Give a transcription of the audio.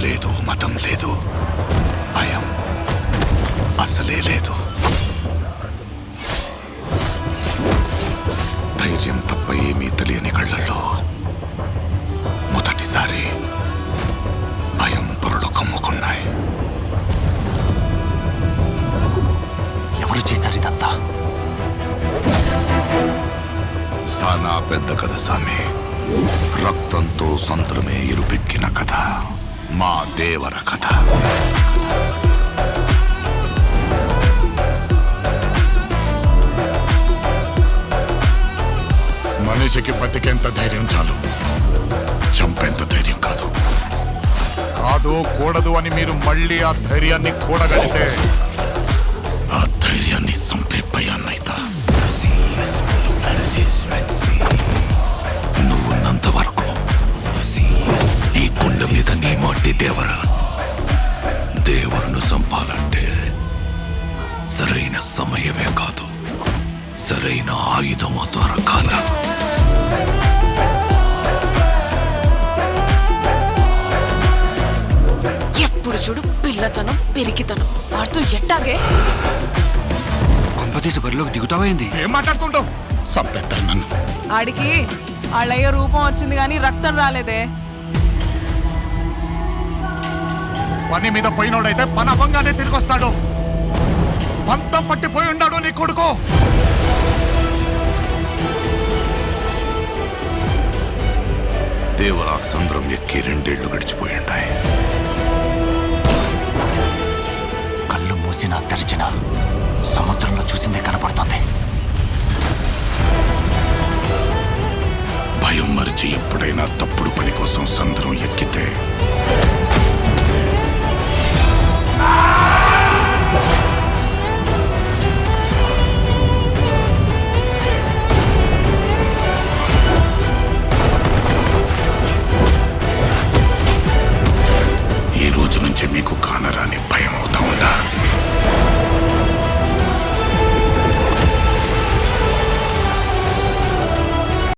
లేదు, మతం లేదు, భయం అసలే లేదు. ధైర్యం తప్ప ఏమీ తెలియని కళ్ళల్లో మొదటిసారి భయం పొరలు కమ్ముకున్నాయి. ఎవరు చేశారు ఇదంతా? సానా పెద్ద కథ సామి. రక్తంతో సంద్రమే ఇరుపెక్కిన కథ, మా దేవర కథ. మనిషికి బతికేంత ధైర్యం చాలు, చంపేంత ధైర్యం కాదు. కాదు కూడదు అని మీరు మళ్ళీ ఆ ధైర్యాన్ని కూడగలిగితే ఆ ధైర్యాన్ని చంపే భయాన్నైతా. నువ్వున్నంత వరకు ఈ కుండ మీద నీ మట్టి దేవర. దేవరను చంపాలంటే సరైన సమయమే కాదు, సరైన ఆయుధము దొరకాల. ఎప్పుడు చూడు పిల్లతనం పెరిగితనం వాడుతూ ఎట్టాగే. కొంపతీసి బరిలోకి దిగుతావైంది. ఏం మాట్లాడుతుంటావు? చంపేస్తారు నన్ను. ఆడికి వాళ్ళయ్య రూపం వచ్చింది కానీ రక్తం రాలేదే. పని మీద పోయినోడైతే పని అవ్వంగానే తిరిగి వస్తాడు. పంతం పట్టిపోయి ఉన్నాడు నీ కొడుకు. దేవరా సంద్రం ఎక్కి 2 ఏళ్లు గడిచిపోయింటాయి. కళ్ళు మూసినా తెరిచినా సముద్రంలో చూసిందే కనపడుతుంది. భయం మరిచి ఎప్పుడైనా తప్పుడు పని కోసం సంద్రం ఎక్కితే